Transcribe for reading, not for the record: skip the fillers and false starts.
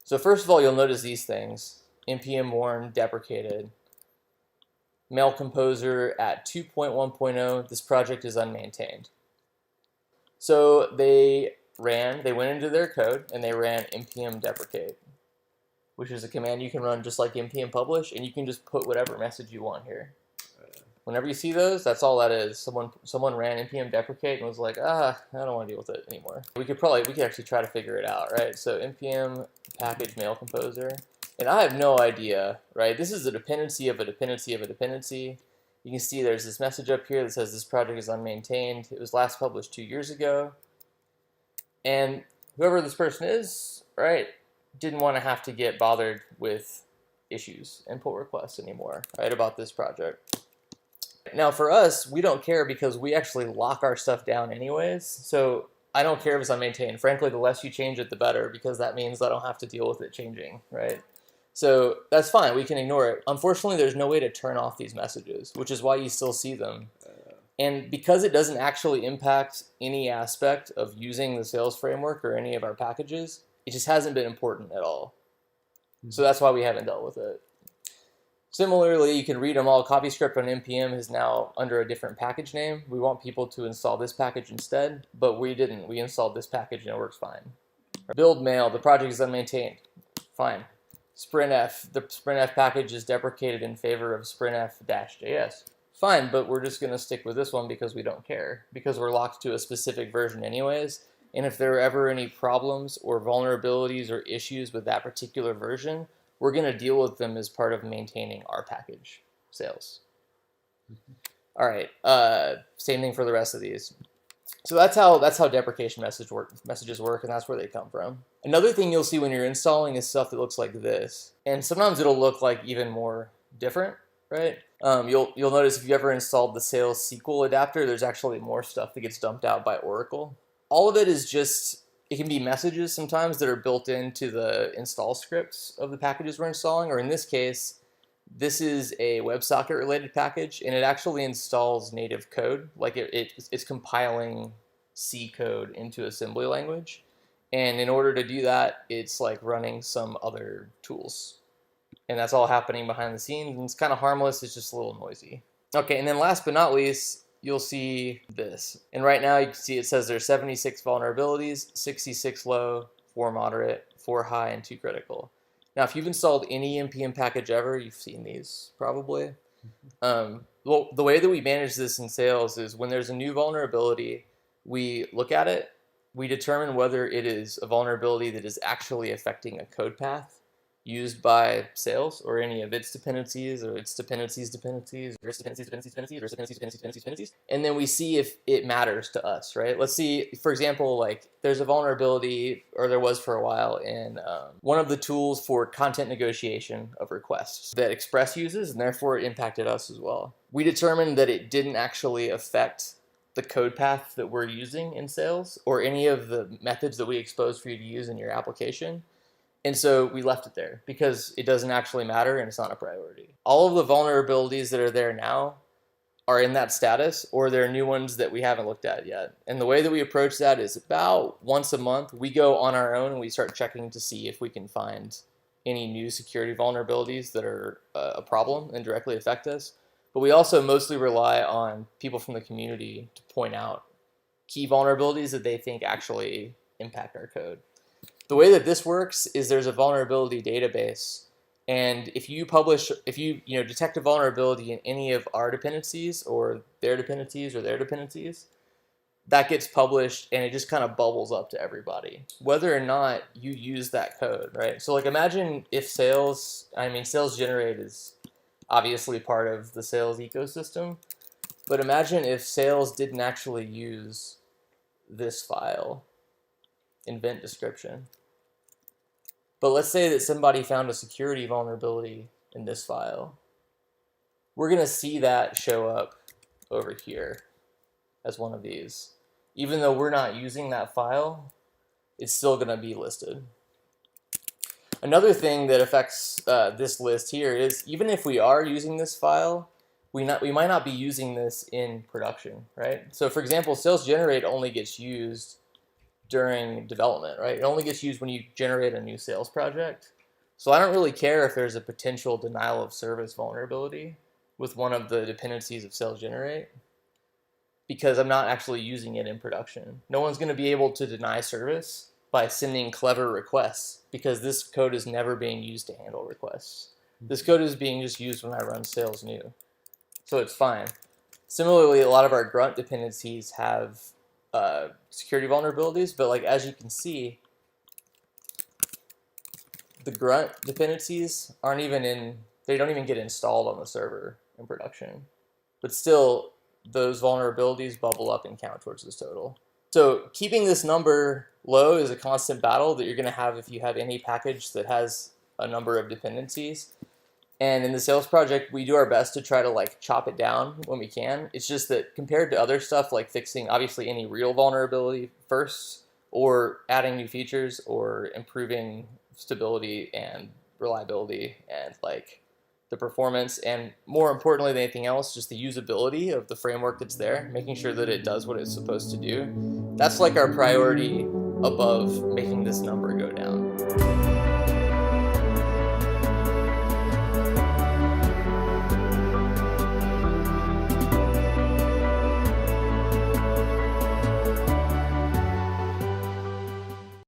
So first of all, you'll notice these things. NPM warn deprecated. Mail composer at 2.1.0, this project is unmaintained. So they went into their code and they ran npm deprecate, which is a command you can run just like npm publish, and you can just put whatever message you want here. Whenever you see those, that's all that is. Someone ran npm deprecate and was like, I don't want to deal with it anymore. We could actually try to figure it out, right? So npm package mail composer, and I have no idea, right? This is a dependency of a dependency of a dependency. You can see there's this message up here that says this project is unmaintained. It was last published 2 years ago. And whoever this person is, right, didn't want to have to get bothered with issues and pull requests anymore, right, about this project. Now for us, we don't care because we actually lock our stuff down anyways. So I don't care if it's unmaintained. Frankly, the less you change it, the better, because that means I don't have to deal with it changing, right? So that's fine, we can ignore it. Unfortunately, there's no way to turn off these messages, which is why you still see them. And because it doesn't actually impact any aspect of using the Sails framework or any of our packages, it just hasn't been important at all. So that's why we haven't dealt with it. Similarly, you can read them all. CopyScript on NPM is now under a different package name. We want people to install this package instead, but we didn't. We installed this package and it works fine. Build mail, the project is unmaintained. Fine. Sprintf, the Sprintf package is deprecated in favor of Sprintf-js. Fine, but we're just going to stick with this one because we don't care, because we're locked to a specific version anyways. And if there are ever any problems or vulnerabilities or issues with that particular version, we're going to deal with them as part of maintaining our package, Sails. All right, same thing for the rest of these. So that's how deprecation messages work, and that's where they come from. Another thing you'll see when you're installing is stuff that looks like this, and sometimes it'll look like even more different, right? You'll notice if you ever installed the Sails SQL adapter, there's actually more stuff that gets dumped out by Oracle. All of it is just, it can be messages sometimes that are built into the install scripts of the packages we're installing, or in this case, this is a WebSocket related package, and it actually installs native code. Like it's compiling C code into assembly language. And in order to do that, it's like running some other tools. And that's all happening behind the scenes, and it's kind of harmless, it's just a little noisy. Okay, and then last but not least, you'll see this. And right now you can see it says there's 76 vulnerabilities, 66 low, 4 moderate, 4 high, and 2 critical. Now, if you've installed any NPM package ever, you've seen these probably. Well, the way that we manage this in Sails is when there's a new vulnerability, we look at it, we determine whether it is a vulnerability that is actually affecting a code path used by Sails or any of its dependencies or its dependencies, or its dependencies. And then we see if it matters to us, right? Let's see, for example, like there's a vulnerability, or there was for a while, in one of the tools for content negotiation of requests that Express uses, and therefore it impacted us as well. We determined that it didn't actually affect the code path that we're using in Sails or any of the methods that we expose for you to use in your application. And so we left it there because it doesn't actually matter and it's not a priority. All of the vulnerabilities that are there now are in that status, or there are new ones that we haven't looked at yet. And the way that we approach that is about once a month, we go on our own and we start checking to see if we can find any new security vulnerabilities that are a problem and directly affect us. But we also mostly rely on people from the community to point out key vulnerabilities that they think actually impact our code. The way that this works is there's a vulnerability database, and if you detect a vulnerability in any of our dependencies or their dependencies, that gets published and it just kind of bubbles up to everybody, whether or not you use that code, right? So like imagine if Sails Generate is obviously part of the Sails ecosystem, but imagine if Sails didn't actually use this file, event description. But let's say that somebody found a security vulnerability in this file. We're going to see that show up over here as one of these. Even though we're not using that file, it's still going to be listed. Another thing that affects this list here is even if we are using this file, we might not be using this in production, right? So for example, Sails Generate only gets used during development, right? It only gets used when you generate a new sales project. So I don't really care if there's a potential denial of service vulnerability with one of the dependencies of Sails generate, because I'm not actually using it in production. No one's going to be able to deny service by sending clever requests, because this code is never being used to handle requests. This code is being just used when I run Sails new. So it's fine. Similarly, a lot of our grunt dependencies have security vulnerabilities, but like as you can see, the grunt dependencies they don't even get installed on the server in production. But still, those vulnerabilities bubble up and count towards this total. So keeping this number low is a constant battle that you're going to have if you have any package that has a number of dependencies. And in the Sails project, we do our best to try to like chop it down when we can. It's just that compared to other stuff like fixing obviously any real vulnerability first, or adding new features, or improving stability and reliability and like the performance, and more importantly than anything else, just the usability of the framework that's there, making sure that it does what it's supposed to do. That's like our priority above making this number go down.